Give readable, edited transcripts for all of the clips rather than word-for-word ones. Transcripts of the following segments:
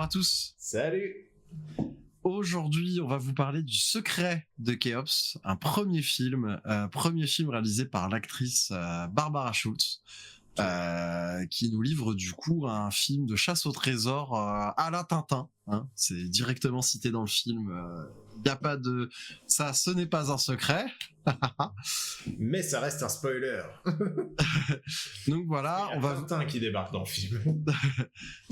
à tous. Salut. Aujourd'hui, on va vous parler du Secret de Khéops, un premier film réalisé par l'actrice Barbara Schultz, qui nous livre du coup un film de chasse au trésor à la Tintin. Hein. C'est directement cité dans le film. Y a pas de ça, ce n'est pas un secret. Mais ça reste un spoiler. Donc voilà, on va Tintin qui débarque dans le film.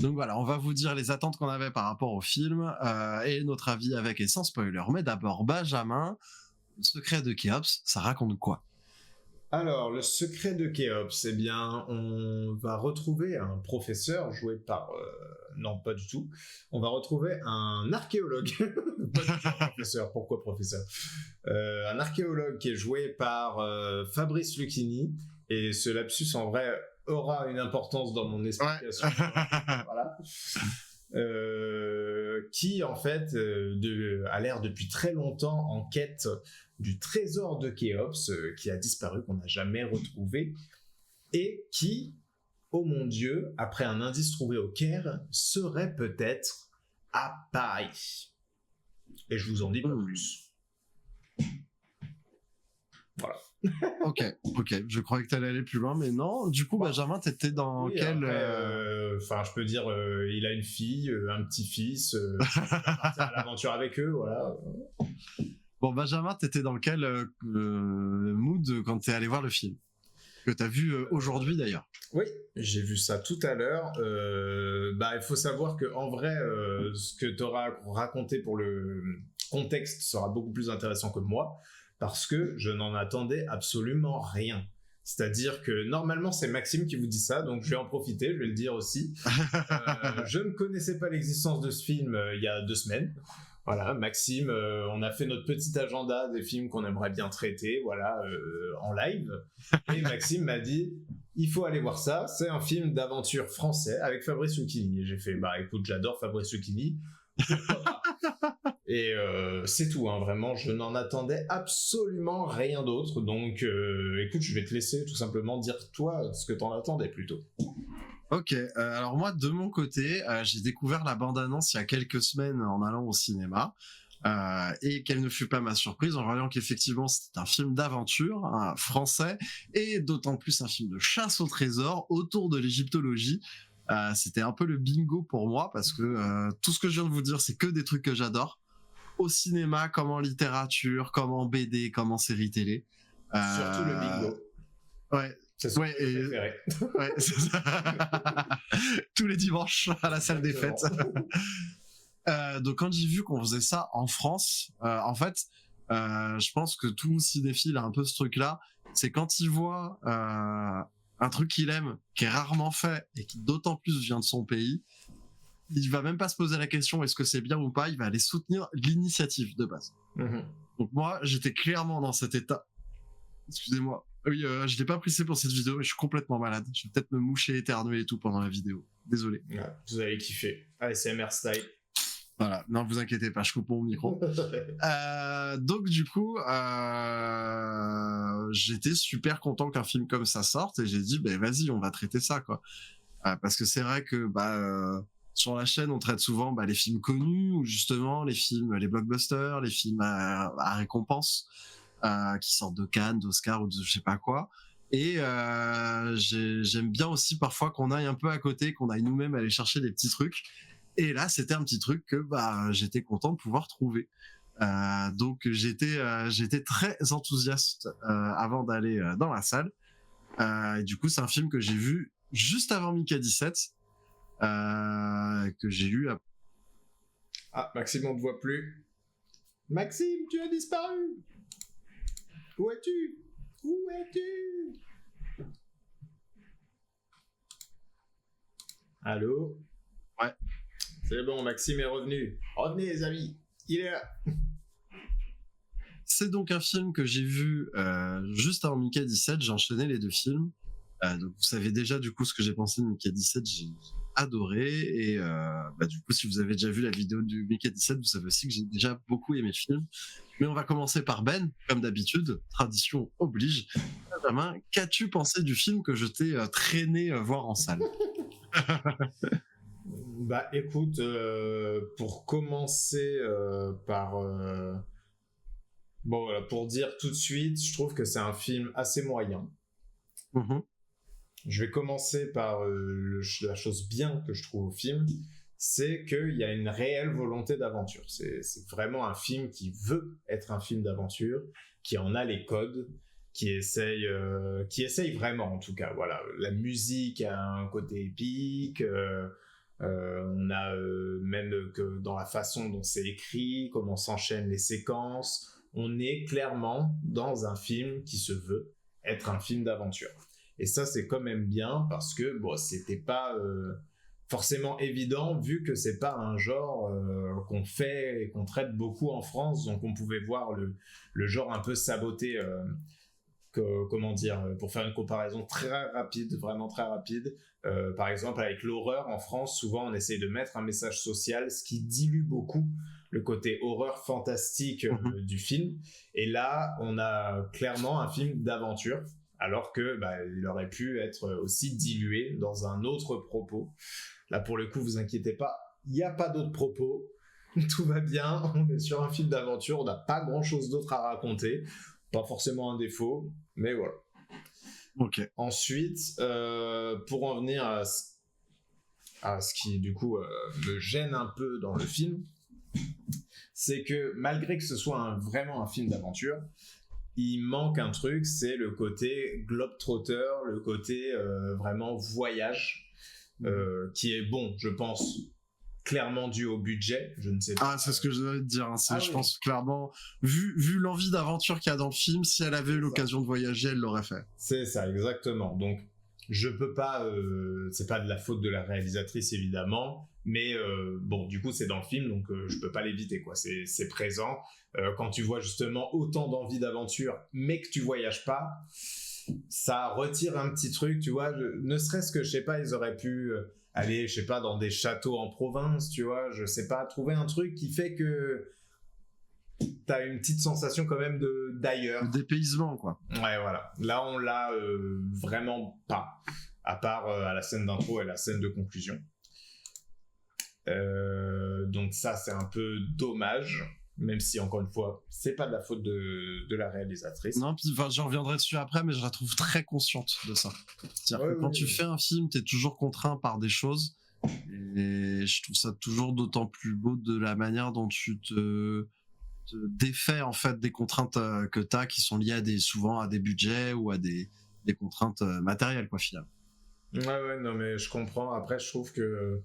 Donc voilà, on va vous dire les attentes qu'on avait par rapport au film et notre avis avec et sans spoiler. Mais d'abord, Benjamin, le Secret de Khéops, ça raconte quoi? Alors, le Secret de Khéops, eh bien, on va retrouver un professeur joué par... non, pas du tout. On va retrouver un archéologue. Pas du tout un professeur. Pourquoi professeur? Un archéologue qui est joué par Fabrice Lucchini. Et ce lapsus, en vrai, aura une importance dans mon explication. Ouais. Voilà. Qui, en fait, a l'air depuis très longtemps en quête du trésor de Khéops, qui a disparu, qu'on n'a jamais retrouvé, et qui, oh mon Dieu, après un indice trouvé au Caire, serait peut-être à Paris. Et je vous en dis pas plus. Voilà. Ok, je croyais que t'allais aller plus loin, mais non. Du coup, Benjamin, t'étais dans quel... Enfin, je peux dire, il a une fille, un petit-fils, partir à l'aventure avec eux, voilà. Bon, Benjamin, t'étais dans quel mood quand t'es allé voir le film? Que t'as vu aujourd'hui, d'ailleurs. Oui, j'ai vu ça tout à l'heure. Il faut savoir que en vrai, ce que t'auras raconté pour le contexte sera beaucoup plus intéressant que moi, parce que je n'en attendais absolument rien. C'est-à-dire que normalement c'est Maxime qui vous dit ça, donc je vais en profiter, je vais le dire aussi. Je ne connaissais pas l'existence de ce film il y a 2 semaines. Voilà, Maxime, on a fait notre petit agenda des films qu'on aimerait bien traiter, voilà, en live. Et Maxime m'a dit, il faut aller voir ça, c'est un film d'aventure français avec Fabrice Lucchini. Et j'ai fait, écoute, j'adore Fabrice Lucchini. Et c'est tout, hein, vraiment, je n'en attendais absolument rien d'autre. Donc, écoute, je vais te laisser tout simplement dire toi ce que t'en attendais plutôt. Ok, alors moi de mon côté, j'ai découvert la bande-annonce il y a quelques semaines en allant au cinéma, et quelle ne fut pas ma surprise en voyant qu'effectivement c'était un film d'aventure, hein, français, et d'autant plus un film de chasse au trésor autour de l'égyptologie. C'était un peu le bingo pour moi parce que tout ce que je viens de vous dire c'est que des trucs que j'adore, au cinéma comme en littérature, comme en BD, comme en série télé. Surtout le bingo. Ouais. C'est ce que j'ai préféré. Ouais, c'est ça. Tous les dimanches à la salle des fêtes. Donc quand j'ai vu qu'on faisait ça en France, en fait, je pense que tout cinéphile a un peu ce truc-là, c'est quand il voit un truc qu'il aime, qui est rarement fait et qui d'autant plus vient de son pays, il va même pas se poser la question est-ce que c'est bien ou pas, il va aller soutenir l'initiative de base. Mm-hmm. Donc moi, j'étais clairement dans cet état. Excusez-moi. Oui, je l'ai pas pressé pour cette vidéo, mais je suis complètement malade. Je vais peut-être me moucher, éternuer et tout pendant la vidéo. Désolé. Ouais, vous allez kiffer. ASMR style. Voilà, non, vous inquiétez pas, je coupe mon micro. Donc du coup, j'étais super content qu'un film comme ça sorte et j'ai dit, vas-y, on va traiter ça, quoi. Parce que c'est vrai que sur la chaîne, on traite souvent les films connus ou justement les blockbusters, les films à récompense. Qui sortent de Cannes, d'Oscar ou de je sais pas quoi. Et j'aime bien aussi parfois qu'on aille un peu à côté, qu'on aille nous-mêmes aller chercher des petits trucs. Et là, c'était un petit truc que j'étais content de pouvoir trouver. Donc j'étais très enthousiaste avant d'aller dans la salle. Et du coup, c'est un film que j'ai vu juste avant Mickey 17, que j'ai lu. Ah, Maxime, on te voit plus. Maxime, tu as disparu. Où es-tu? Où es-tu? Allô? Ouais. C'est bon, Maxime est revenu. Revenez les amis, il est là. C'est donc un film que j'ai vu juste avant Mickey 17, j'ai enchaîné les 2 films. Donc vous savez déjà du coup ce que j'ai pensé de Mickey 17, j'ai adoré et du coup si vous avez déjà vu la vidéo du Mickey 17, vous savez aussi que j'ai déjà beaucoup aimé le film. Mais on va commencer par Ben, comme d'habitude, tradition oblige. Benjamin, qu'as-tu pensé du film que je t'ai traîné voir en salle? Bah écoute, pour commencer par... bon voilà, pour dire tout de suite, je trouve que c'est un film assez moyen. Mhm. Je vais commencer par la chose bien que je trouve au film, c'est qu'il y a une réelle volonté d'aventure. C'est vraiment un film qui veut être un film d'aventure, qui en a les codes, qui essaye vraiment en tout cas. Voilà, la musique a un côté épique. On a même que dans la façon dont c'est écrit, comment s'enchaînent les séquences, on est clairement dans un film qui se veut être un film d'aventure. Et ça, c'est quand même bien parce que bon, c'était pas forcément évident vu que c'est pas un genre qu'on fait et qu'on traite beaucoup en France, donc on pouvait voir le genre un peu saboté. Comment dire, pour faire une comparaison très rapide, vraiment très rapide, par exemple avec l'horreur en France, souvent on essaye de mettre un message social, ce qui dilue beaucoup le côté horreur fantastique du film. Et là, on a clairement un film d'aventure, alors que il aurait pu être aussi dilué dans un autre propos. Là, pour le coup, vous inquiétez pas, il n'y a pas d'autres propos. Tout va bien, on est sur un film d'aventure, on n'a pas grand-chose d'autre à raconter. Pas forcément un défaut, mais voilà. Ok. Ensuite, pour en venir à ce qui, du coup, me gêne un peu dans le film, c'est que malgré que ce soit vraiment un film d'aventure, il manque un truc, c'est le côté globetrotter, le côté vraiment voyage, qui est bon, je pense, clairement dû au budget. Je ne sais pas. Ah, c'est ce que je devais te dire. Hein. Je oui. pense clairement, vu l'envie d'aventure qu'il y a dans le film, si elle avait eu l'occasion de voyager, elle l'aurait fait. C'est ça, exactement. Donc, je peux pas, c'est pas de la faute de la réalisatrice évidemment, mais bon, du coup, c'est dans le film, donc je peux pas l'éviter, quoi. C'est présent. Quand tu vois justement autant d'envie d'aventure, mais que tu voyages pas, ça retire un petit truc, tu vois. Ne serait-ce que, je sais pas, ils auraient pu aller, je sais pas, dans des châteaux en province, tu vois, je sais pas, trouver un truc qui fait que t'as une petite sensation quand même d'ailleurs. Le dépaysement, quoi. Ouais, voilà. Là, on l'a vraiment pas, à part à la scène d'intro et la scène de conclusion. Donc ça, c'est un peu dommage, même si, encore une fois, c'est pas de la faute de la réalisatrice. Non, puis j'en reviendrai dessus après, mais je la trouve très consciente de ça. C'est-à-dire que quand tu fais un film, t'es toujours contraint par des choses, et je trouve ça toujours d'autant plus beau de la manière dont tu te défait en fait des contraintes que t'as, qui sont liées souvent à des budgets ou à des contraintes matérielles, quoi, finalement. Ouais, non, mais je comprends. Après, je trouve que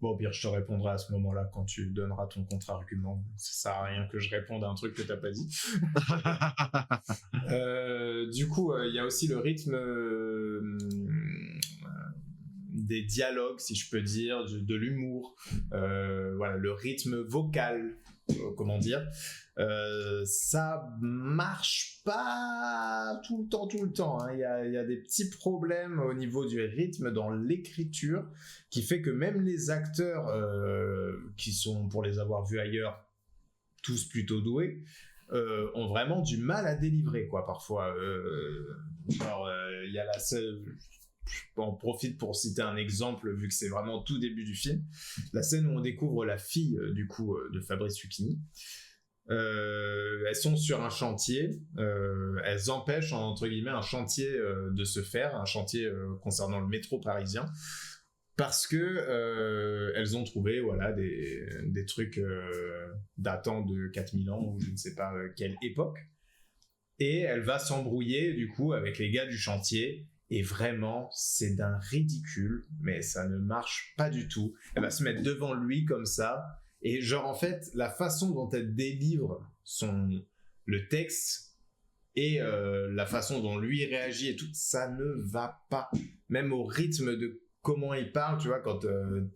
bon, au pire, je te répondrai à ce moment-là quand tu donneras ton contre-argument. Ça sert à rien que je réponde à un truc que t'as pas dit. Du coup, il y a aussi le rythme des dialogues, si je peux dire, de l'humour, voilà, le rythme vocal, comment dire. Ça marche pas tout le temps. Hein. Il y a des petits problèmes au niveau du rythme dans l'écriture qui fait que même les acteurs qui sont, pour les avoir vus ailleurs, tous plutôt doués, ont vraiment du mal à délivrer, quoi, parfois. Il y a la seule... On profite pour citer un exemple, vu que c'est vraiment tout début du film. La scène où on découvre la fille, du coup, de Fabrice Lucchini. Elles sont sur un chantier, elles empêchent entre guillemets un chantier de se faire, un chantier concernant le métro parisien, parce que elles ont trouvé voilà des trucs datant de 4000 ans ou je ne sais pas quelle époque, et elle va s'embrouiller du coup avec les gars du chantier. Et vraiment, c'est d'un ridicule, mais ça ne marche pas du tout. Elle va se mettre devant lui comme ça. Et genre, en fait, la façon dont elle délivre le texte et la façon dont lui réagit et tout, ça ne va pas. Même au rythme de comment il parle, tu vois, quand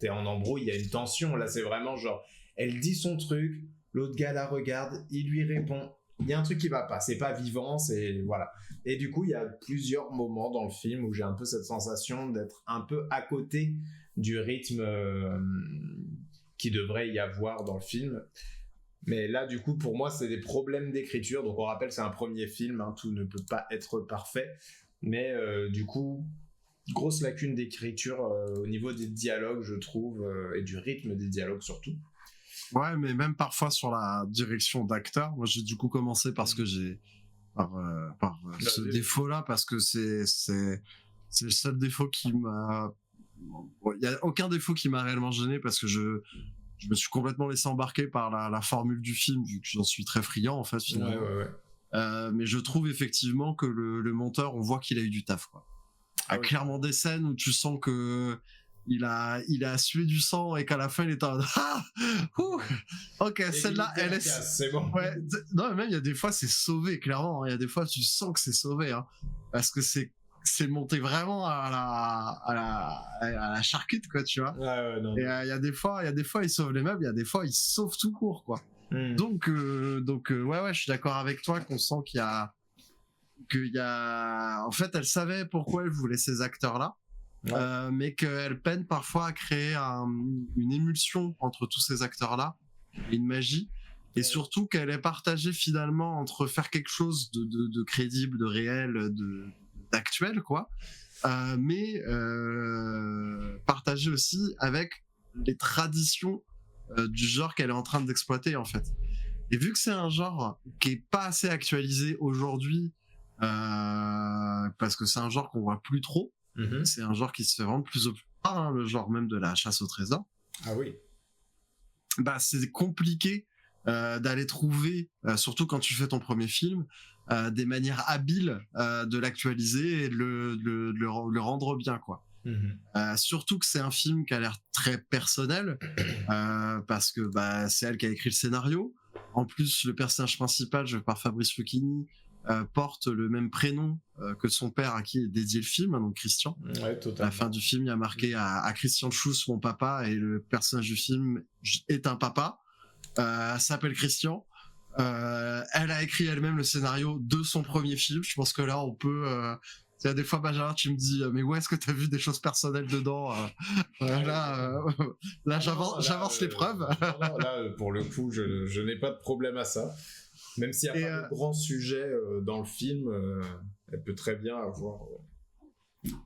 t'es en embrouille, il y a une tension. Là, c'est vraiment genre, elle dit son truc, l'autre gars la regarde, il lui répond. Il y a un truc qui va pas, c'est pas vivant, c'est voilà. Et du coup, il y a plusieurs moments dans le film où j'ai un peu cette sensation d'être un peu à côté du rythme qui devrait y avoir dans le film. Mais là, du coup, pour moi, c'est des problèmes d'écriture. Donc, on rappelle, c'est un premier film, hein, tout ne peut pas être parfait. Mais du coup, grosse lacune d'écriture au niveau des dialogues, je trouve, et du rythme des dialogues surtout. Ouais, mais même parfois sur la direction d'acteur. Moi, j'ai du coup commencé parce que j'ai par ce défaut-là, parce que c'est le seul défaut qui m'a. Il y a aucun défaut qui m'a réellement gêné parce que je me suis complètement laissé embarquer par la formule du film, vu que j'en suis très friand en fait finalement. Mais je trouve effectivement que le monteur, on voit qu'il a eu du taf, quoi. Clairement des scènes où tu sens que il a sué du sang et qu'à la fin il est en ok, celle-là elle est c'est bon. Ouais, non, mais même il y a des fois c'est sauvé, clairement, il y a des fois tu sens que c'est sauvé, hein, parce que c'est monté vraiment à la charcute, quoi, tu vois. Non. Et il y a des fois il sauve les meubles, il y a des fois il sauve tout court, quoi. Donc ouais, je suis d'accord avec toi qu'on sent qu'il y a en fait elle savait pourquoi elle voulait ces acteurs là. Mais qu'elle peine parfois à créer une émulsion entre tous ces acteurs-là, une magie, et surtout qu'elle est partagée finalement entre faire quelque chose de crédible, de réel, d'actuel, quoi, mais partagée aussi avec les traditions du genre qu'elle est en train d'exploiter, en fait. Et vu que c'est un genre qui est pas assez actualisé aujourd'hui, parce que c'est un genre qu'on voit plus trop, c'est un genre qui se fait vendre plus au plus tard, hein, le genre même de la chasse au trésor. Ah oui. Bah, c'est compliqué d'aller trouver, surtout quand tu fais ton premier film, des manières habiles de l'actualiser et de le rendre bien, quoi. Surtout que c'est un film qui a l'air très personnel, parce que bah, c'est elle qui a écrit le scénario. En plus, le personnage principal, joué par Fabrice Lucchini, porte le même prénom que son père à qui est dédié le film, hein, donc Christian. Ouais, totalement. À la fin du film, il y a marqué à Christian Schuss, mon papa, et le personnage du film est un papa. S'appelle Christian. Elle a écrit elle-même le scénario de son premier film. Je pense que là, on peut. Il y a des fois, Benjamin, tu me dis, mais où est-ce que tu as vu des choses personnelles dedans? Là, j'avance les preuves. Non, là, pour le coup, je n'ai pas de problème à ça. Même s'il n'y a pas de grand sujet dans le film, elle peut très bien avoir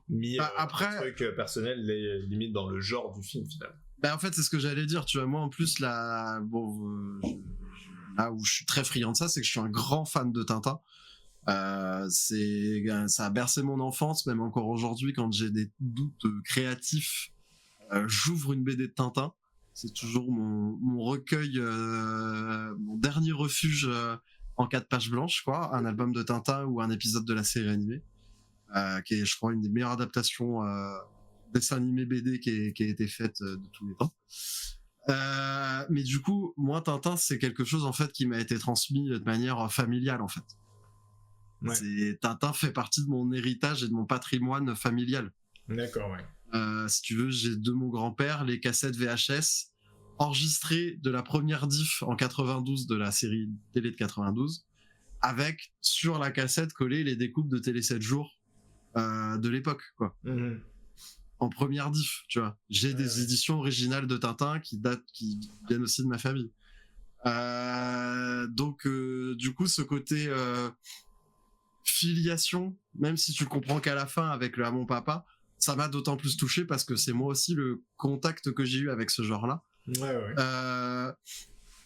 mis un truc personnel limite dans le genre du film, finalement. Bah, en fait, c'est ce que j'allais dire. Tu vois, moi, en plus, là où je suis très friand de ça, c'est que je suis un grand fan de Tintin. Ça a bercé mon enfance, même encore aujourd'hui, quand j'ai des doutes créatifs, j'ouvre une BD de Tintin. C'est toujours mon recueil, mon dernier refuge en 4 pages blanches, quoi. Un album de Tintin ou un épisode de la série animée, qui est, je crois, une des meilleures adaptations dessin animé BD qui a été faite de tous les temps. Mais du coup, moi, Tintin, c'est quelque chose en fait qui m'a été transmis de manière familiale, en fait. Ouais. Tintin fait partie de mon héritage et de mon patrimoine familial. D'accord, ouais. Si tu veux, j'ai de mon grand-père les cassettes VHS enregistrées de la première diff en 92 de la série télé de 92, avec sur la cassette collées les découpes de Télé 7 jours de l'époque, quoi. En première diff, tu vois. J'ai des éditions originales de Tintin qui viennent aussi de ma famille. Donc, du coup, ce côté filiation, même si tu comprends qu'à la fin avec le à mon papa, ça m'a d'autant plus touché parce que c'est moi aussi le contact que j'ai eu avec ce genre-là.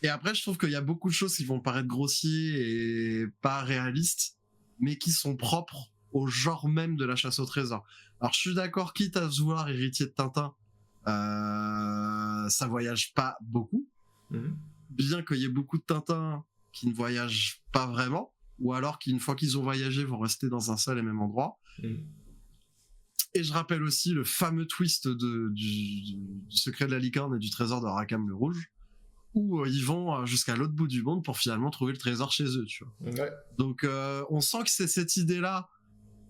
Et après, je trouve qu'il y a beaucoup de choses qui vont paraître grossiers et pas réalistes, mais qui sont propres au genre même de la chasse au trésor. Alors, je suis d'accord, quitte à se vouloir héritier de Tintin, ça voyage pas beaucoup. Bien qu'il y ait beaucoup de Tintins qui ne voyagent pas vraiment, ou alors qu'une fois qu'ils ont voyagé, vont rester dans un seul et même endroit. Et je rappelle aussi le fameux twist du secret de la licorne et du trésor de Rackham le Rouge, où ils vont jusqu'à l'autre bout du monde pour finalement trouver le trésor chez eux, tu vois. Donc on sent que c'est cette idée-là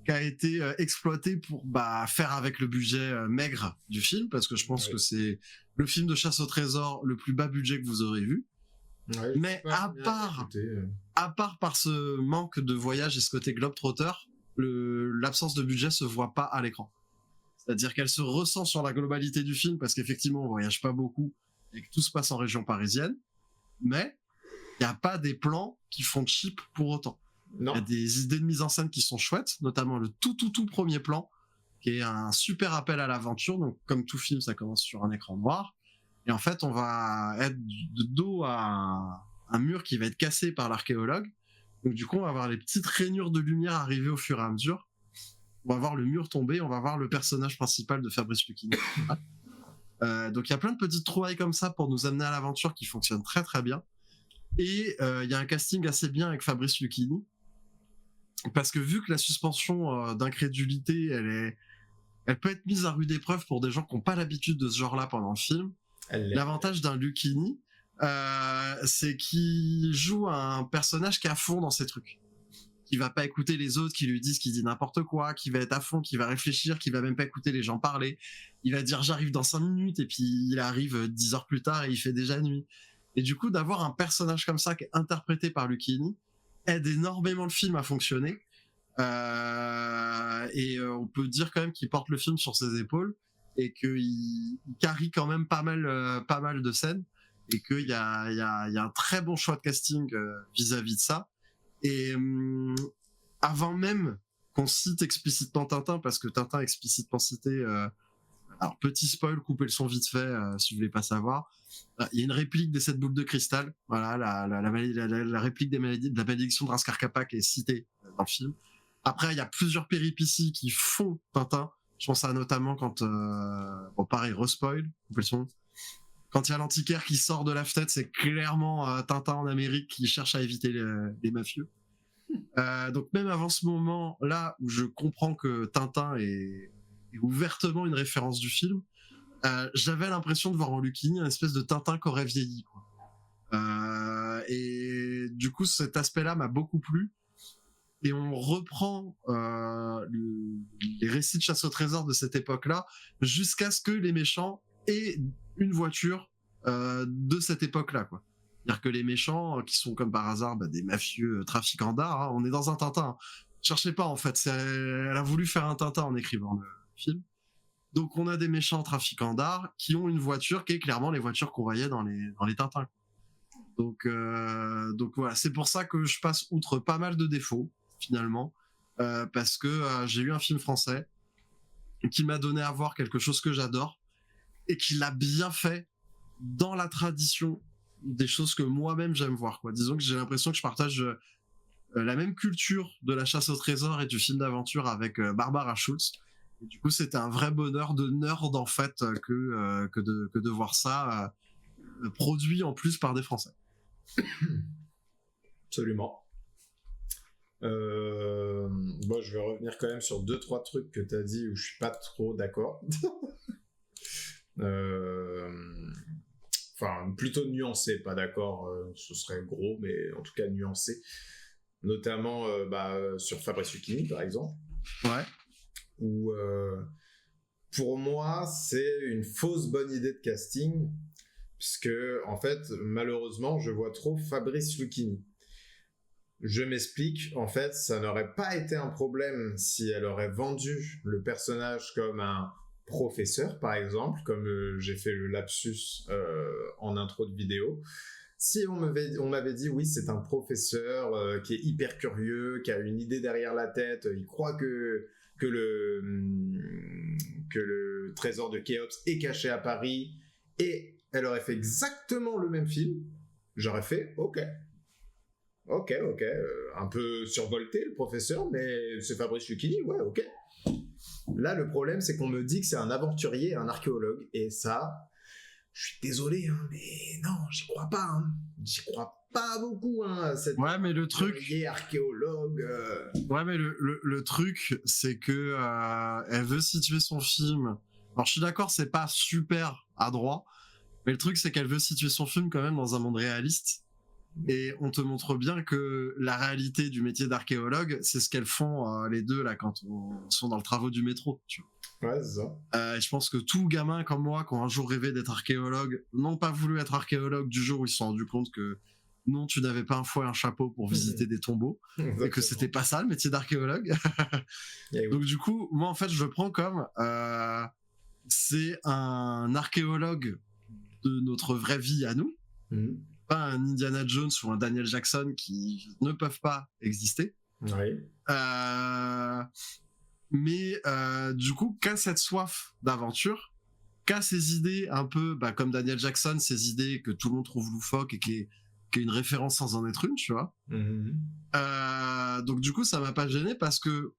qui a été exploitée pour faire avec le budget maigre du film, parce que je pense que c'est le film de chasse au trésor le plus bas budget que vous aurez vu. Mais à part par ce manque de voyage et ce côté globetrotter, l'absence de budget se voit pas à l'écran. C'est-à-dire qu'elle se ressent sur la globalité du film, parce qu'effectivement on voyage pas beaucoup et que tout se passe en région parisienne, mais il n'y a pas des plans qui font cheap pour autant. Il y a des idées de mise en scène qui sont chouettes, notamment le tout premier plan qui est un super appel à l'aventure. Donc, comme tout film, ça commence sur un écran noir. Et en fait, on va être de dos à un mur qui va être cassé par l'archéologue. Donc, du coup, on va avoir les petites rainures de lumière arriver au fur et à mesure. On va voir le mur tomber, on va voir le personnage principal de Fabrice Lucchini. Donc, il y a plein de petites trouvailles comme ça pour nous amener à l'aventure qui fonctionnent très très bien. Et il y a un casting assez bien avec Fabrice Lucchini. Parce que vu que la suspension d'incrédulité, elle peut être mise à rude épreuve pour des gens qui n'ont pas l'habitude de ce genre-là pendant le film. L'avantage d'un Lucchini, c'est qu'il joue un personnage qui est à fond dans ses trucs. Qui va pas écouter les autres, qui lui disent qu'il dit n'importe quoi, qui va être à fond, qui va réfléchir, qui va même pas écouter les gens parler. Il va dire j'arrive dans 5 minutes et puis il arrive 10 heures plus tard et il fait déjà nuit. Et du coup, d'avoir un personnage comme ça qui est interprété par Lucchini aide énormément le film à fonctionner. On peut dire quand même qu'il porte le film sur ses épaules et qu'il carry quand même pas mal de scènes et qu'il y a un très bon choix de casting vis-à-vis de ça. Et avant même qu'on cite explicitement Tintin, parce que Tintin est explicitement cité, alors petit spoil, coupez le son vite fait si vous voulez pas savoir, il y a une réplique des 7 boules de cristal, voilà, la réplique de la malédiction de Raskar Kapak est citée dans le film. Après il y a plusieurs péripéties qui font Tintin, je pense à notamment quand bon pareil, respoil, coupez le son, quand il y a l'antiquaire qui sort de la fenêtre, c'est clairement Tintin en Amérique qui cherche à éviter les mafieux. Donc même avant ce moment-là où je comprends que Tintin est ouvertement une référence du film, j'avais l'impression de voir en Lucchini une espèce de Tintin qui aurait vieilli, quoi. Et du coup, cet aspect-là m'a beaucoup plu. Et on reprend les récits de chasse au trésor de cette époque-là jusqu'à ce que les méchants aient une voiture de cette époque-là, quoi. C'est-à-dire que les méchants, qui sont comme par hasard des mafieux trafiquants d'art, hein, on est dans un Tintin. Cherchez pas, en fait. Elle a voulu faire un Tintin en écrivant le film. Donc on a des méchants trafiquants d'art qui ont une voiture qui est clairement les voitures qu'on voyait dans les Tintins. Donc voilà, c'est pour ça que je passe outre pas mal de défauts, finalement, parce que j'ai eu un film français qui m'a donné à voir quelque chose que j'adore et qui l'a bien fait dans la tradition des choses que moi-même j'aime voir, quoi. Disons que j'ai l'impression que je partage la même culture de la chasse au trésor et du film d'aventure avec Barbara Schultz. Et du coup, c'était un vrai bonheur de nerd, en fait, que de voir ça produit en plus par des Français. Absolument. Bon, je vais revenir quand même sur 2-3 trucs que tu as dit où je suis pas trop d'accord. Enfin, plutôt nuancé, pas d'accord, ce serait gros, mais en tout cas nuancé. Notamment sur Fabrice Lucchini, par exemple. Ouais. Où, pour moi, c'est une fausse bonne idée de casting, puisque, en fait, malheureusement, je vois trop Fabrice Lucchini. Je m'explique, en fait, ça n'aurait pas été un problème si elle aurait vendu le personnage comme un professeur, par exemple, comme j'ai fait le lapsus en intro de vidéo. Si on m'avait dit, oui, c'est un professeur qui est hyper curieux, qui a une idée derrière la tête, il croit que le trésor de Khéops est caché à Paris, et elle aurait fait exactement le même film, j'aurais fait, ok, un peu survolté le professeur, mais c'est Fabrice Lucchini, ouais, ok. Là, le problème, c'est qu'on me dit que c'est un aventurier, un archéologue, et ça, je suis désolé, hein, mais non, j'y crois pas, hein. J'y crois pas beaucoup, hein, cette mais le truc, archéologue. Ouais, mais le truc, c'est que elle veut situer son film. Alors, je suis d'accord, c'est pas super adroit, mais le truc, c'est qu'elle veut situer son film quand même dans un monde réaliste. Et on te montre bien que la réalité du métier d'archéologue, c'est ce qu'elles font les deux là quand ils sont dans le travaux du métro, tu vois. Ouais, c'est ça. Je pense que tout gamin comme moi, qui ont un jour rêvé d'être archéologue, n'ont pas voulu être archéologue du jour où ils se sont rendus compte que non, tu n'avais pas un fouet et un chapeau pour visiter des tombeaux, et que c'était pas ça le métier d'archéologue. Donc du coup, moi en fait, je le prends comme c'est un archéologue de notre vraie vie à nous. Pas un Indiana Jones ou un Daniel Jackson qui ne peuvent pas exister. Oui. mais du coup qu'a cette soif d'aventure, qu'a ces idées un peu comme Daniel Jackson, ces idées que tout le monde trouve loufoques et qui est une référence sans en être une, tu vois. Donc du coup ça m'a pas gêné, parce que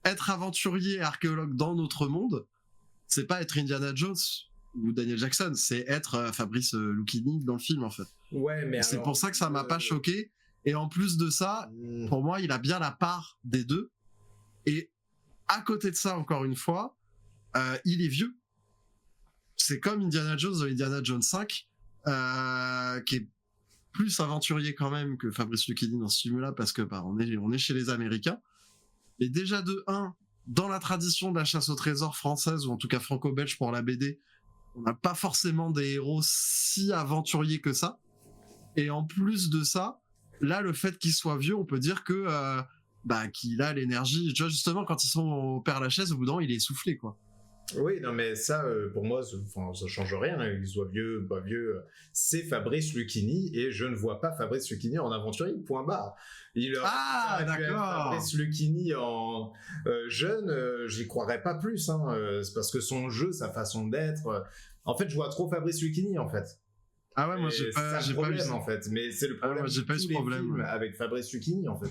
être aventurier, archéologue dans notre monde, c'est pas être Indiana Jones ou Daniel Jackson, c'est être Fabrice Lucchini dans le film, en fait. Ouais, mais c'est pour ça que ça m'a pas choqué. Et en plus de ça, pour moi, il a bien la part des deux. Et à côté de ça, encore une fois, il est vieux. C'est comme Indiana Jones dans Indiana Jones 5, qui est plus aventurier quand même que Fabrice Lucchini dans ce film-là, parce que on est chez les Américains. Et déjà de 1, dans la tradition de la chasse au trésor française, ou en tout cas franco-belge pour la BD, on n'a pas forcément des héros si aventuriers que ça. Et en plus de ça, là, le fait qu'il soit vieux, on peut dire que qu'il a l'énergie. Tu vois, justement, quand ils sont au Père-Lachaise, au bout d'un moment, il est essoufflé, quoi. Oui, non, mais ça, pour moi, ça change rien, hein, qu'il soit vieux, pas vieux. C'est Fabrice Lucchini, et je ne vois pas Fabrice Lucchini en aventurier, point barre. D'accord. Fabrice Lucchini en jeune, j'y croirais pas plus, hein, c'est parce que son jeu, sa façon d'être... en fait, je vois trop Fabrice Lucchini, en fait. Ah ouais, moi j'ai pas eu ça, en fait. Mais c'est le problème j'ai pas eu ce problème avec Fabrice Lucchini, en fait.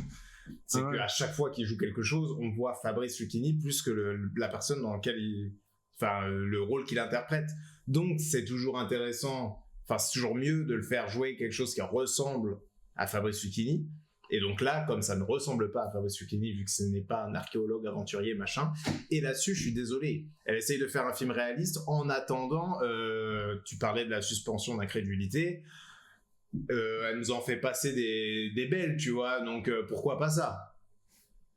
C'est qu'à chaque fois qu'il joue quelque chose, on voit Fabrice Lucchini plus que la personne dans laquelle le rôle qu'il interprète. Donc c'est toujours intéressant, c'est toujours mieux de le faire jouer quelque chose qui ressemble à Fabrice Lucchini. Et donc là, comme ça ne ressemble pas à Fabrice Lucchini, vu que ce n'est pas un archéologue aventurier machin, et là-dessus je suis désolé, elle essaye de faire un film réaliste en attendant, tu parlais de la suspension d'incrédulité, elle nous en fait passer des belles, tu vois, donc pourquoi pas ça,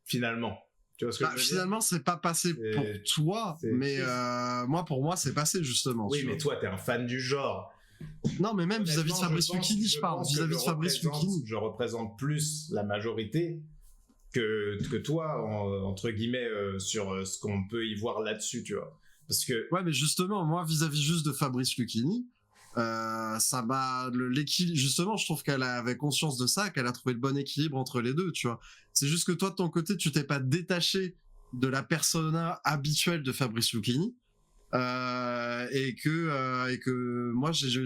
finalement. Tu vois ce que je veux finalement, dire, c'est pas passé pour toi, mais pour moi, c'est passé, justement. Oui, mais toi, t'es un fan du genre. Non, mais même vis-à-vis de Fabrice Lucchini, je parle. Vis-à-vis de Fabrice Lucchini. Je représente plus la majorité que toi, entre guillemets, sur ce qu'on peut y voir là-dessus, tu vois. Parce que... Ouais, mais justement, moi, vis-à-vis juste de Fabrice Lucchini, ça m'a l'équilibre, justement, je trouve qu'elle avait conscience de ça, qu'elle a trouvé le bon équilibre entre les deux, tu vois. C'est juste que toi de ton côté tu t'es pas détaché de la persona habituelle de Fabrice Lucchini, et que moi je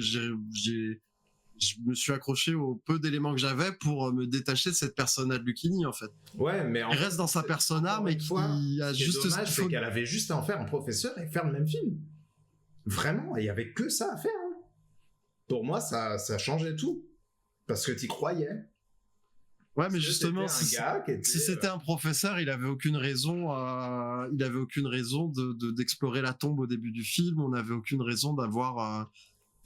me suis accroché au peu d'éléments que j'avais pour me détacher de cette persona de Lucchini, en fait. Ouais, mais il reste dans sa persona, mais qui a juste dommage, c'est qu'elle avait juste à en faire un professeur et faire le même film. Vraiment, il y avait que ça à faire. Pour moi, ça changeait tout. Parce que t'y croyais. Ouais, mais justement, si c'était un professeur, il avait aucune raison d'explorer la tombe au début du film. On n'avait aucune raison d'avoir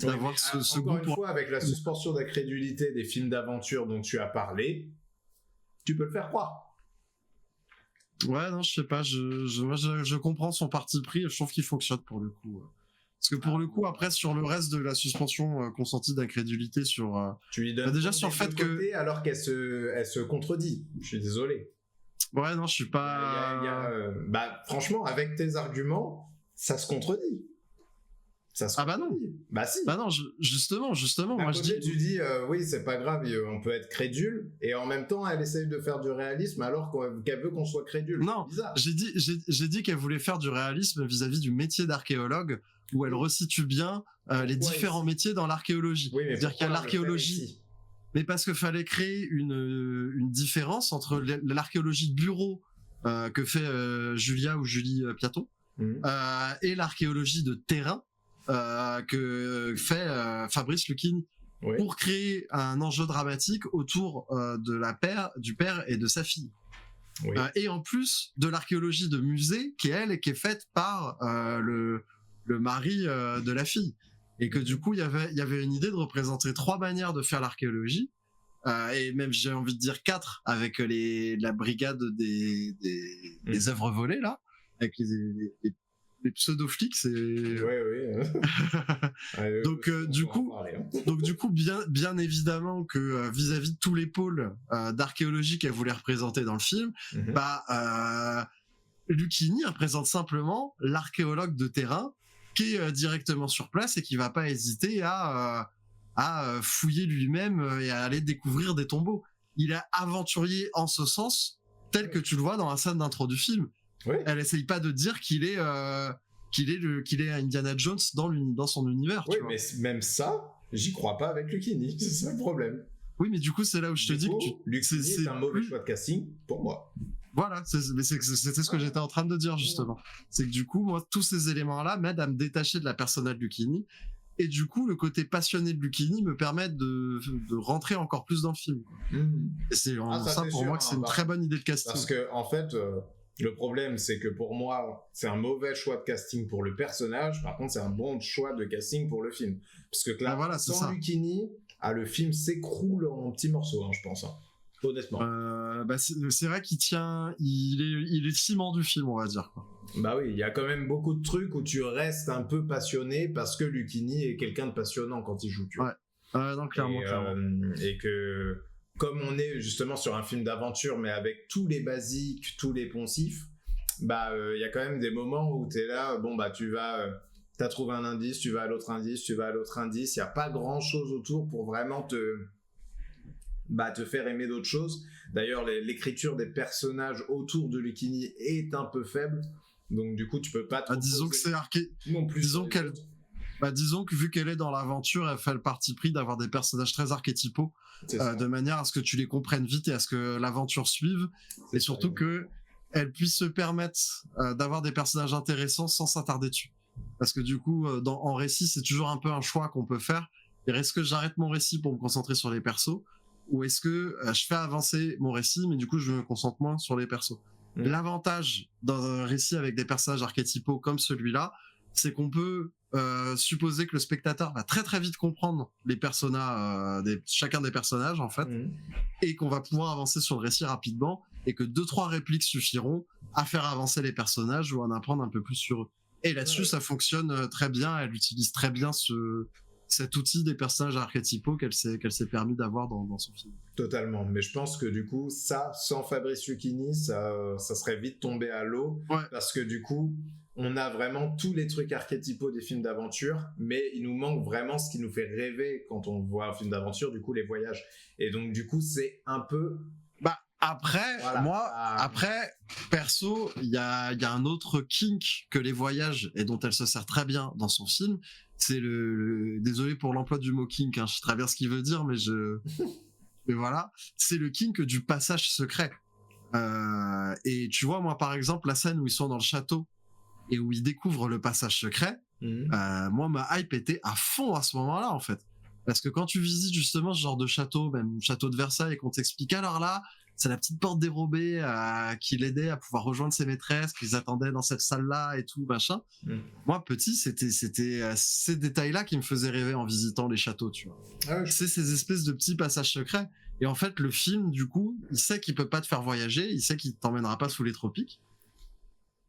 ce goût. Encore une fois, avec la suspension d'incrédulité des films d'aventure dont tu as parlé, tu peux le faire croire. Ouais, non, je sais pas. Je comprends son parti pris et je trouve qu'il fonctionne pour le coup. Parce que pour le coup, après, sur le reste de la suspension consentie d'incrédulité, tu lui donnes déjà sur le fait que... alors qu'elle se contredit. Je suis désolé. Ouais, non, je suis pas... franchement, avec tes arguments, ça se contredit. Bah non. Bah si. Bah non, justement. Moi, je dis... Tu dis, oui, c'est pas grave, on peut être crédule, et en même temps, elle essaye de faire du réalisme alors qu'elle veut qu'on soit crédule. Non, j'ai dit qu'elle voulait faire du réalisme vis-à-vis du métier d'archéologue, où elle resitue bien les différents métiers dans l'archéologie. Oui, mais c'est-à-dire qu'il y a l'archéologie, mais parce qu'il fallait créer une différence entre l'archéologie de bureau que fait Julie Piaton, et l'archéologie de terrain que fait Fabrice Lucchini, pour créer un enjeu dramatique autour du père et de sa fille. Oui. Et en plus de l'archéologie de musée qui est faite par le mari de la fille, et que du coup il y avait une idée de représenter 3 manières de faire l'archéologie, et même j'ai envie de dire 4 avec la brigade des œuvres volées là, avec les pseudo-flics, c'est... Donc du coup bien évidemment que vis-à-vis de tous les pôles d'archéologie qu'elle voulait représenter dans le film, Lucchini représente simplement l'archéologue de terrain qui est directement sur place et qui va pas hésiter à fouiller lui-même et à aller découvrir des tombeaux. Il est aventurier en ce sens, tel que tu le vois dans la scène d'intro du film. Oui. Elle essaye pas de dire qu'il est Indiana Jones dans son univers. Oui, tu vois. mais même ça, j'y crois pas avec Lucchini. C'est ça le problème. Oui, mais du coup, c'est là où je te dis que Lucchini c'est un mauvais choix de casting pour moi. Voilà, c'était ce que j'étais en train de dire justement. C'est que du coup, moi, tous ces éléments-là m'aident à me détacher de la persona de Lucchini. Et du coup, le côté passionné de Lucchini me permet de rentrer encore plus dans le film. Et c'est ça pour sûr, moi que c'est une très bonne idée de casting. Parce que en fait, le problème, c'est que pour moi, c'est un mauvais choix de casting pour le personnage. Par contre, c'est un bon choix de casting pour le film. Parce que là, voilà, sans Lucchini, le film s'écroule en petits morceaux, hein, je pense. Hein. Honnêtement. C'est vrai qu'il tient, il est le ciment du film, on va dire. Quoi. Bah oui, il y a quand même beaucoup de trucs où tu restes un peu passionné parce que Lucchini est quelqu'un de passionnant quand il joue. Tu vois. Non, clairement. Et que comme on est justement sur un film d'aventure, mais avec tous les basiques, tous les poncifs, il y a quand même des moments où tu es là, t'as trouvé un indice, tu vas à l'autre indice, il n'y a pas grand chose autour pour vraiment te faire aimer d'autres choses. D'ailleurs, l'écriture des personnages autour de Lucchini est un peu faible, donc du coup, tu peux pas trop disons que c'est non plus. Disons que vu qu'elle est dans l'aventure, elle fait le parti pris d'avoir des personnages très archétypaux, de manière à ce que tu les comprennes vite et à ce que l'aventure suive, et surtout que elle puisse se permettre d'avoir des personnages intéressants sans s'attarder dessus. Parce que du coup, en récit, c'est toujours un peu un choix qu'on peut faire. Est-ce que j'arrête mon récit pour me concentrer sur les persos, ou est-ce que je fais avancer mon récit, mais du coup, je me concentre moins sur les persos. L'avantage dans un récit avec des personnages archétypaux comme celui-là, c'est qu'on peut supposer que le spectateur va très très vite comprendre les personas, chacun des personnages en fait, et qu'on va pouvoir avancer sur le récit rapidement, et que 2-3 répliques suffiront à faire avancer les personnages ou à en apprendre un peu plus sur eux. Et là-dessus, ça fonctionne très bien. Elle utilise très bien cet outil des personnages archétypaux qu'elle s'est permis d'avoir dans son film. Totalement, mais je pense que du coup, ça, sans Fabrice Lucchini, ça serait vite tombé à l'eau, parce que du coup, on a vraiment tous les trucs archétypaux des films d'aventure, mais il nous manque vraiment ce qui nous fait rêver quand on voit un film d'aventure, du coup, les voyages. Et donc, du coup, c'est un peu... Après, perso, il y a un autre kink que les voyages et dont elle se sert très bien dans son film. C'est désolé pour l'emploi du mot kink, hein, je sais très bien ce qu'il veut dire, mais voilà, c'est le kink du passage secret. Et tu vois, moi par exemple, la scène où ils sont dans le château et où ils découvrent le passage secret, moi ma hype était à fond à ce moment-là en fait. Parce que quand tu visites justement ce genre de château, même château de Versailles, et qu'on t'explique alors là, c'est la petite porte dérobée qui l'aidait à pouvoir rejoindre ses maîtresses, qu'ils attendaient dans cette salle-là et tout, machin. Moi, petit, c'était ces détails-là qui me faisaient rêver en visitant les châteaux, tu vois. C'est ces espèces de petits passages secrets. Et en fait, le film, du coup, il sait qu'il peut pas te faire voyager, il sait qu'il t'emmènera pas sous les tropiques.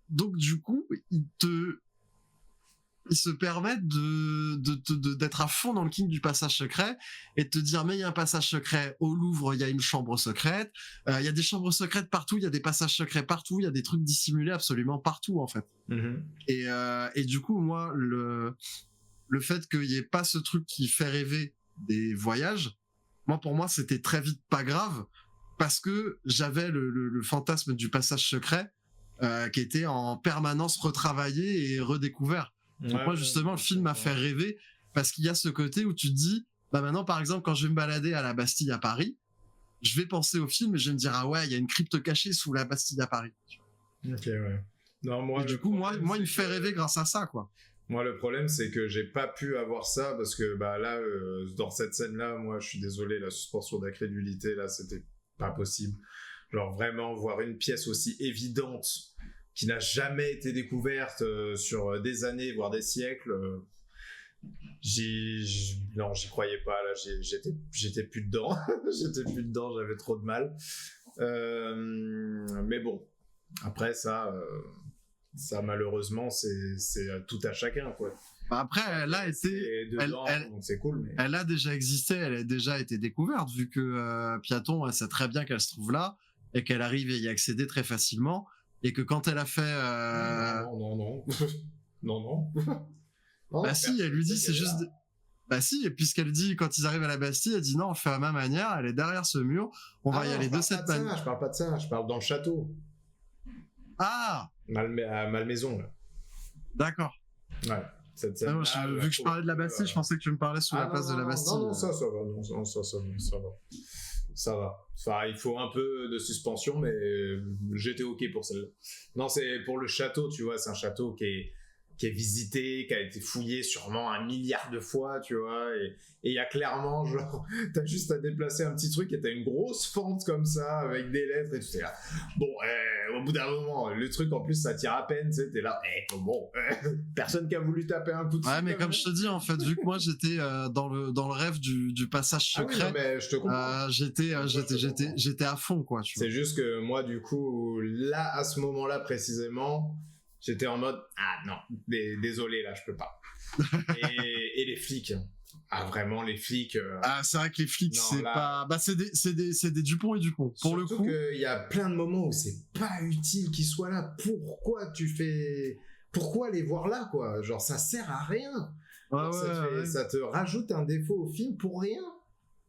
Donc, du coup, il se permet d'être à fond dans le king du passage secret et de te dire mais il y a un passage secret au Louvre, il y a une chambre secrète, il y a des chambres secrètes partout, il y a des passages secrets partout, il y a des trucs dissimulés absolument partout en fait. Et du coup moi le fait qu'il y ait pas ce truc qui fait rêver des voyages, pour moi c'était très vite pas grave, parce que j'avais le fantasme du passage secret qui était en permanence retravaillé et redécouvert. Donc moi justement le film m'a fait rêver parce qu'il y a ce côté où tu te dis maintenant par exemple quand je vais me balader à la Bastille à Paris, je vais penser au film et je vais me dire ah ouais il y a une crypte cachée sous la Bastille à Paris. Ok ouais. Non, et du coup moi il me fait rêver grâce à ça quoi. Moi le problème c'est que j'ai pas pu avoir ça parce que là dans cette scène là moi je suis désolé, la suspension d'incrédulité là c'était pas possible. Genre vraiment voir une pièce aussi évidente qui n'a jamais été découverte sur des années, voire des siècles. Non, j'y croyais pas. Là, j'étais plus dedans. J'étais plus dedans, j'avais trop de mal. Mais bon, après ça malheureusement, c'est tout à chacun, quoi. Après, elle a été, donc c'est cool. Mais... Elle a déjà existé, elle a déjà été découverte, vu que Piaton, elle sait très bien qu'elle se trouve là et qu'elle arrive à y accéder très facilement. Et que quand elle a fait... Non. Bah si, elle lui dit, c'est juste... Bah si, et puisqu'elle dit, quand ils arrivent à la Bastille, elle dit non, on fait à ma manière, elle est derrière ce mur, on va y aller de cette manière. Je parle pas de ça, je parle dans le château. Ah, à Malmaison, là. D'accord. Ouais. Cette Ah non, scène-là, vu que je parlais de la Bastille, je pensais que tu me parlais sous la place de la Bastille. Non, ça va. Non, ça va. Ça va. Enfin, il faut un peu de suspension, mais j'étais OK pour celle-là. Non, c'est pour le château, tu vois. C'est un château qui est visité, qui a été fouillé sûrement 1 milliard de fois, tu vois. Et il y a clairement, genre, t'as juste à déplacer un petit truc et t'as une grosse fente comme ça, avec des lettres et tout. T'es là. Bon, au bout d'un moment, le truc, en plus, ça tire à peine, tu sais. T'es là, bon, personne qui a voulu taper un coup de Ouais, mais comme je te dis, en fait, vu que moi, j'étais dans le rêve du passage secret, oui, non, mais je te comprends. j'étais à fond, quoi. Tu vois. C'est juste que moi, du coup, là, à ce moment-là, précisément, j'étais en mode, ah non, désolé, là, je peux pas. et les flics, ah vraiment, les flics... Ah, c'est vrai que les flics, non, c'est là, pas... Bah, c'est des Dupont et Dupont. Pour le coup... qu'il y a plein de moments où c'est pas utile qu'ils soient là. Pourquoi les voir là, quoi? Genre, ça sert à rien. Ouais, Ça te rajoute un défaut au film pour rien.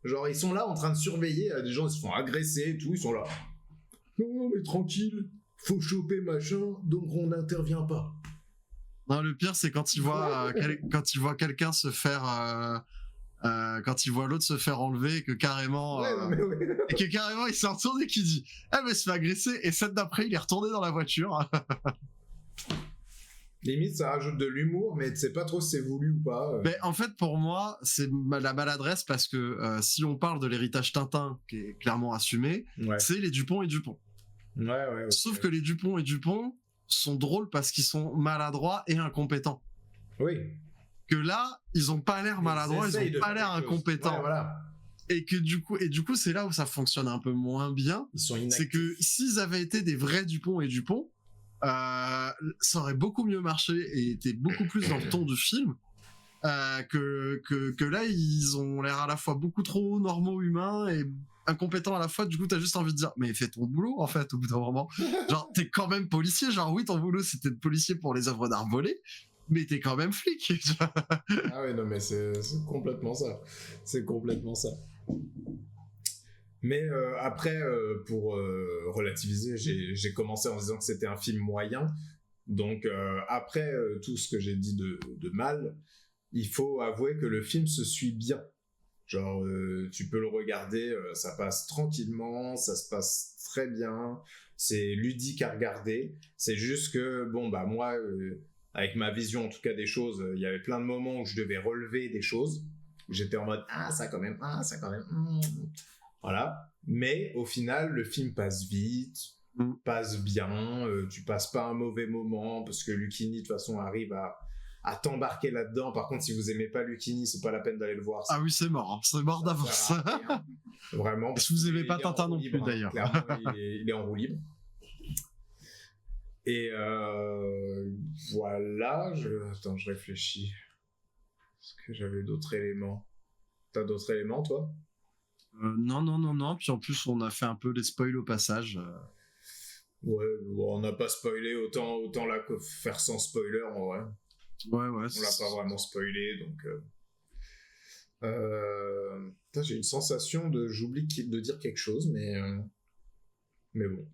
Genre, ils sont là en train de surveiller, des gens ils se font agresser et tout, ils sont là. Non, mais tranquille, faut choper machin, donc on n'intervient pas. Non, le pire, c'est quand ils voient quelqu'un se faire... quand il voit l'autre se faire enlever et que carrément... et que carrément, il s'est retourné et qu'il dit « Ah, mais il se fait agresser !» Et celle d'après, il est retourné dans la voiture. Limite, ça rajoute de l'humour, mais tu sais pas trop si c'est voulu ou pas. Mais en fait, pour moi, c'est la maladresse parce que si on parle de l'héritage Tintin, qui est clairement assumé, c'est les Dupont et Dupont. Ouais. Sauf que les Dupont et Dupont sont drôles parce qu'ils sont maladroits et incompétents. Oui. Que là, ils ont pas l'air maladroits, ils ont pas l'air incompétents. Ouais, voilà. Et du coup, c'est là où ça fonctionne un peu moins bien. C'est que s'ils avaient été des vrais Dupont et Dupont, ça aurait beaucoup mieux marché et été beaucoup plus dans le ton du film que là ils ont l'air à la fois beaucoup trop normaux humains et incompétents à la fois. Du coup t'as juste envie de dire mais fais ton boulot en fait au bout d'un moment. Genre t'es quand même policier, genre oui ton boulot c'était de policier pour les œuvres d'art volées, mais t'es quand même flic. Ah ouais non mais c'est complètement ça, c'est complètement ça. Mais après, pour relativiser, j'ai commencé en disant que c'était un film moyen. Donc après tout ce que j'ai dit de mal, il faut avouer que le film se suit bien. Genre, tu peux le regarder, ça passe tranquillement, ça se passe très bien, c'est ludique à regarder. C'est juste que, bon, bah moi, avec ma vision en tout cas des choses, il y avait plein de moments où je devais relever des choses. Où j'étais en mode, ça quand même. Voilà. Mais au final, le film passe vite, passe bien, tu passes pas un mauvais moment parce que Lucchini de toute façon arrive à t'embarquer là-dedans. Par contre, si vous aimez pas Lucchini, c'est pas la peine d'aller le voir. Ah oui, c'est mort, c'est mort d'avance. Vraiment. Si vous aimez pas Tintin non plus d'ailleurs. Clairement, il est en roue libre. Et voilà, attends, je réfléchis. Est-ce que j'avais d'autres éléments? T'as d'autres éléments, toi? Non. Puis en plus, on a fait un peu les spoils au passage. Ouais, on n'a pas spoilé, autant là que faire sans spoiler, en vrai. Ouais. On l'a pas vraiment spoilé, donc... j'ai une sensation j'oublie de dire quelque chose, mais bon.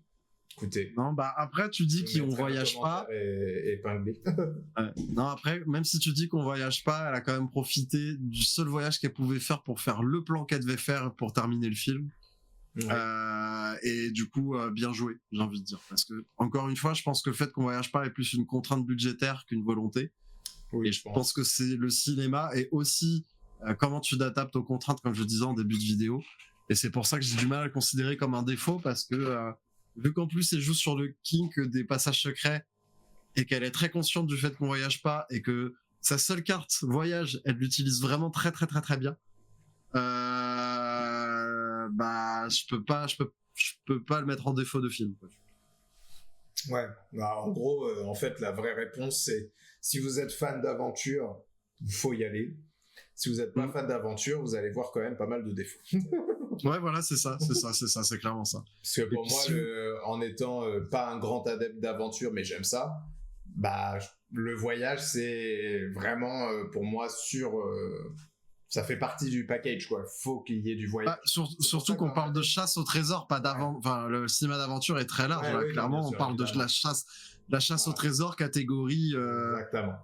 Écoutez. Non, bah après, tu dis qu'on voyage pas. Épinglé. Non, après, même si tu dis qu'on voyage pas, elle a quand même profité du seul voyage qu'elle pouvait faire pour faire le plan qu'elle devait faire pour terminer le film. Ouais. Et du coup, bien joué, j'ai envie de dire. Parce que, encore une fois, je pense que le fait qu'on voyage pas est plus une contrainte budgétaire qu'une volonté. Oui, et je pense que c'est le cinéma et aussi comment tu t'adaptes aux contraintes, comme je disais en début de vidéo. Et c'est pour ça que j'ai du mal à le considérer comme un défaut parce que vu qu'en plus elle joue sur le kink des passages secrets et qu'elle est très consciente du fait qu'on voyage pas et que sa seule carte voyage, elle l'utilise vraiment très très très très bien. Bah je peux pas le mettre en défaut de film, quoi. Ouais, bah, en gros, en fait, la vraie réponse c'est si vous êtes fan d'aventure, il faut y aller. Si vous n'êtes pas fan d'aventure, vous allez voir quand même pas mal de défauts. Ouais, voilà, c'est clairement ça. Parce que pour moi, en étant pas un grand adepte d'aventure, mais j'aime ça, bah, le voyage, c'est vraiment pour moi ça fait partie du package, quoi. Faut qu'il y ait du voyage. Surtout qu'on parle de chasse au trésor, pas d'avant. Enfin, le cinéma d'aventure est très large. Oui, clairement, on parle de la chasse au trésor catégorie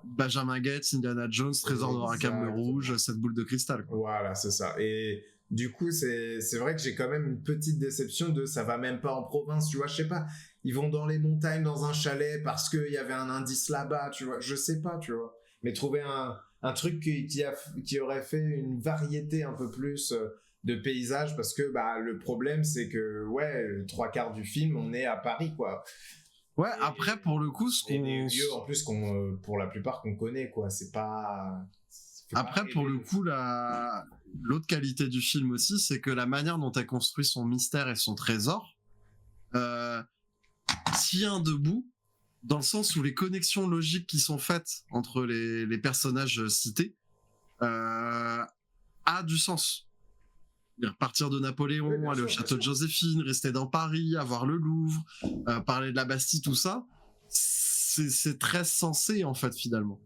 Benjamin Gates, Indiana Jones, Trésor de Rackham le Rouge, cette boule de cristal, quoi. Voilà, c'est ça. Et du coup, c'est vrai que j'ai quand même une petite déception de ça va même pas en province, tu vois, je sais pas. Ils vont dans les montagnes dans un chalet parce qu'il y avait un indice là-bas, tu vois, je sais pas, tu vois. Mais trouver un truc qui aurait fait une variété un peu plus de paysages, parce que le problème, c'est que, le 3/4 du film, on est à Paris, quoi. Ouais, après, pour le coup, des lieux, en plus, pour la plupart, qu'on connaît, quoi. C'est pas... Après, pour le coup, l'autre qualité du film aussi, c'est que la manière dont elle construit son mystère et son trésor tient debout, dans le sens où les connexions logiques qui sont faites entre les personnages cités a du sens. Partir de Napoléon, aller au château de Joséphine, rester dans Paris, avoir le Louvre, parler de la Bastille, tout ça, c'est très sensé en fait finalement.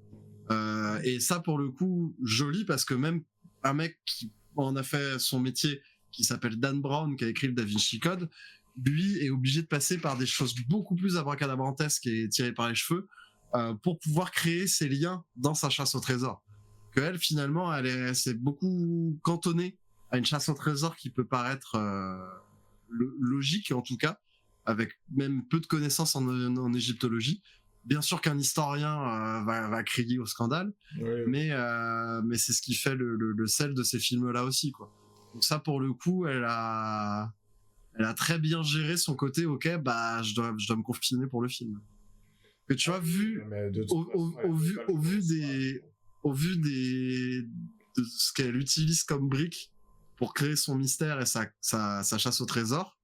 Et ça pour le coup joli, parce que même un mec qui en a fait son métier, qui s'appelle Dan Brown, qui a écrit le Da Vinci Code, lui est obligé de passer par des choses beaucoup plus abracadabrantesques et tirées par les cheveux pour pouvoir créer ces liens dans sa chasse au trésor. Que elle finalement s'est beaucoup cantonnée à une chasse au trésor qui peut paraître logique en tout cas, avec même peu de connaissances en égyptologie. Bien sûr qu'un historien va crier au scandale, mais c'est ce qui fait le sel de ces films-là aussi, quoi. Donc ça, pour le coup, elle a très bien géré son côté. Ok, je dois me confiner pour le film. Que tu as vu au vu de ce qu'elle utilise comme brique pour créer son mystère et sa chasse au trésor.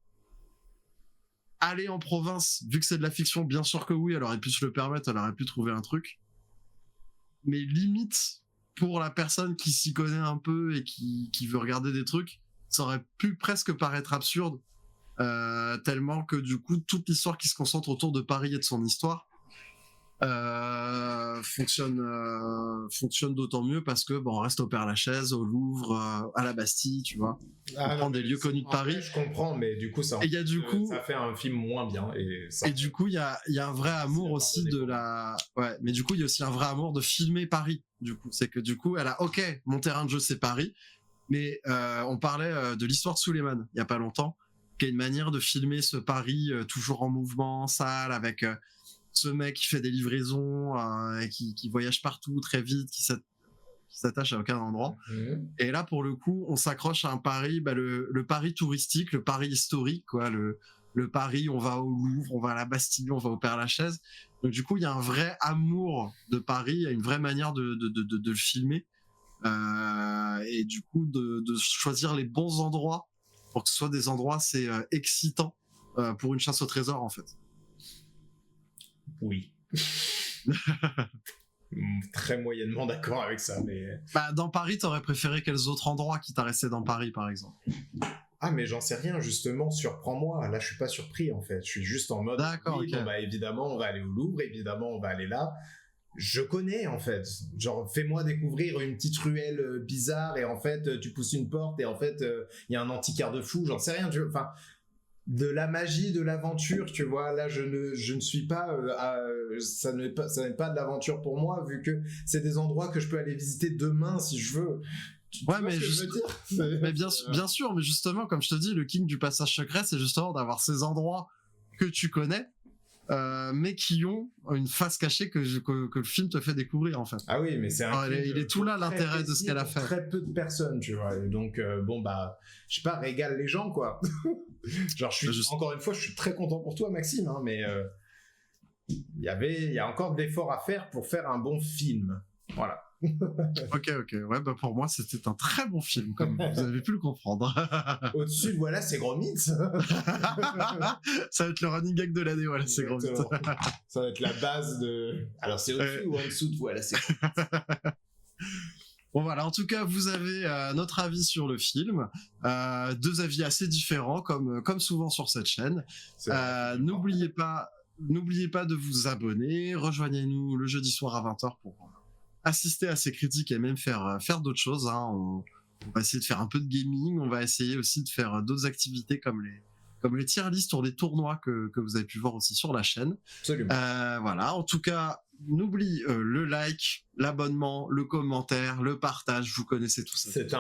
Aller en province, vu que c'est de la fiction, bien sûr que oui, elle aurait pu se le permettre, elle aurait pu trouver un truc. Mais limite, pour la personne qui s'y connaît un peu et qui veut regarder des trucs, ça aurait pu presque paraître absurde, tellement que du coup, toute l'histoire qui se concentre autour de Paris et de son histoire fonctionne d'autant mieux, parce que on reste au Père-Lachaise, au Louvre, à la Bastille, tu vois. On prend des lieux connus de Paris. Je comprends, mais du coup ça fait un film moins bien, et du coup il y a un vrai amour aussi mais du coup il y a aussi un vrai amour de filmer Paris. Du coup, c'est que du coup elle a mon terrain de jeu c'est Paris, mais on parlait de l'histoire de Suleiman il y a pas longtemps, qui est une manière de filmer ce Paris toujours en mouvement, sale, avec ce mec qui fait des livraisons, qui voyage partout très vite, qui s'attache à aucun endroit. Et là, pour le coup, on s'accroche à un Paris, le Paris touristique, le Paris historique, quoi, le Paris, on va au Louvre, on va à la Bastille, on va au Père-Lachaise. Donc du coup, il y a un vrai amour de Paris, il y a une vraie manière de le filmer, et du coup de choisir les bons endroits pour que ce soit des endroits excitants pour une chasse au trésor en fait. Oui. Très moyennement d'accord avec ça, mais... dans Paris, t'aurais préféré quels autres endroits qui t'a resté dans Paris, par exemple? Ah, mais j'en sais rien, justement, surprends-moi. Là, je suis pas surpris, en fait. Je suis juste en mode... D'accord, ok. Évidemment, on va aller au Louvre, évidemment, on va aller là. Je connais, en fait. Genre, fais-moi découvrir une petite ruelle bizarre, et en fait, tu pousses une porte, et en fait, il y a un antiquaire de fou, j'en sais rien, tu vois. Enfin... de la magie, de l'aventure, tu vois. Là, je ne suis pas... ça n'est pas de l'aventure pour moi, vu que c'est des endroits que je peux aller visiter demain si je veux. Tu vois ce que je veux dire? Mais bien sûr, mais justement, comme je te dis, le king du passage secret, c'est justement d'avoir ces endroits que tu connais, mais qui ont une face cachée que le film te fait découvrir, en fait. Ah oui, mais c'est il est tout là l'intérêt de ce qu'elle a fait. Très peu de personnes, tu vois. Et donc, je sais pas, régale les gens, quoi. Genre, encore une fois, je suis très content pour toi, Maxime, hein, mais il y a encore de l'effort à faire pour faire un bon film. Voilà. Ok. Ouais, pour moi, c'était un très bon film, comme vous avez pu le comprendre. Au-dessus, voilà, c'est gros mythe. Ça va être le running gag de l'année, voilà, c'est gros mythe. Ça va être la base de... Alors, c'est au-dessus ou en dessous de voilà, c'est... Bon voilà, en tout cas, vous avez notre avis sur le film. Deux avis assez différents, comme souvent sur cette chaîne. N'oubliez pas de vous abonner. Rejoignez-nous le jeudi soir à 20h assister à ces critiques et même faire d'autres choses. Hein. On va essayer de faire un peu de gaming, on va essayer aussi de faire d'autres activités comme les tier lists ou des tournois que vous avez pu voir aussi sur la chaîne. Absolument. Voilà, en tout cas, n'oublie le like, l'abonnement, le commentaire, le partage, vous connaissez tout ça. C'est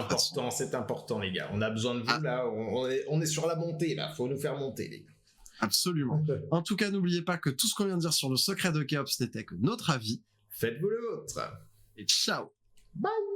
important les gars. On a besoin de vous là, on est sur la montée là, faut nous faire monter les gars. Absolument. En tout cas, n'oubliez pas que tout ce qu'on vient de dire sur le secret de Keops n'était que notre avis. Faites-vous le vôtre. Et ciao. Bye.